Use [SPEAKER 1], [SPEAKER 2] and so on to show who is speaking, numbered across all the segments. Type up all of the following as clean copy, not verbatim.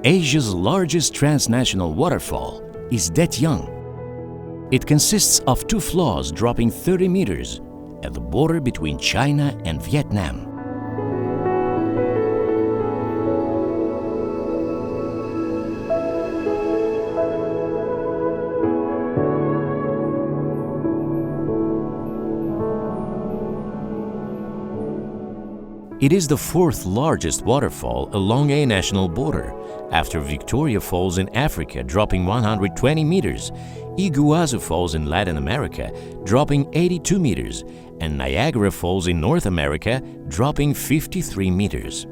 [SPEAKER 1] Asia's largest transnational waterfall is Detian. It consists of two flows dropping 30 meters at the border between China and Vietnam. It is the fourth largest waterfall along a national border, after Victoria Falls in Africa dropping 120 meters, Iguazu Falls in Latin America dropping 82 meters, and Niagara Falls in North America dropping 53 meters.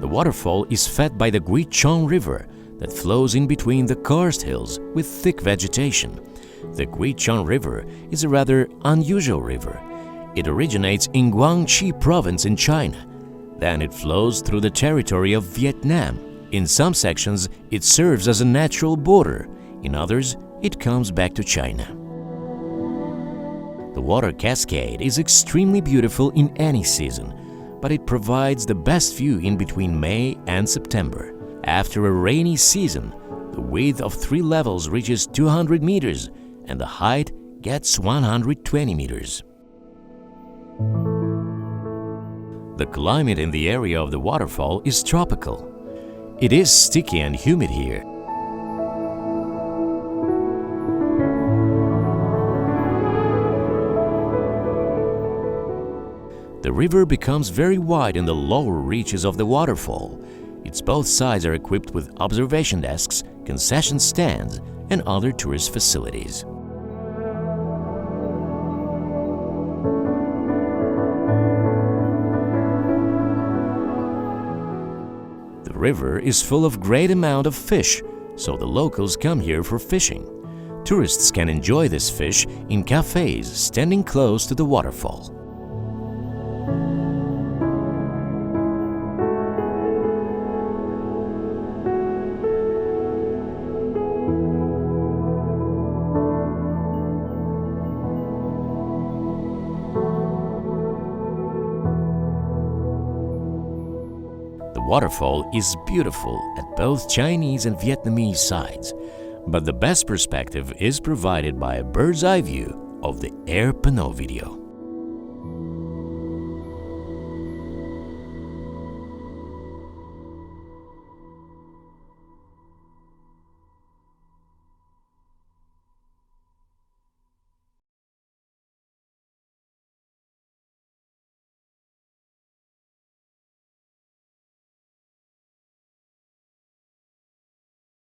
[SPEAKER 1] The waterfall is fed by the Detian River that flows in between the karst hills with thick vegetation. The Detian River is a rather unusual river. It originates in Guangxi province in China. Then it flows through the territory of Vietnam. In some sections, it serves as a natural border. In others, it comes back to China. The water cascade is extremely beautiful in any season, but it provides the best view in between May and September. After a rainy season, the width of 3 levels reaches 200 meters and the height gets 120 meters. The climate in the area of the waterfall is tropical. It is sticky and humid here. The river becomes very wide in the lower reaches of the waterfall. Its both sides are equipped with observation desks, concession stands, and other tourist facilities. The river is full of great amount of fish, so the locals come here for fishing. Tourists can enjoy this fish in cafes standing close to the waterfall. The waterfall is beautiful at both Chinese and Vietnamese sides, but the best perspective is provided by a bird's eye view of the AirPano video.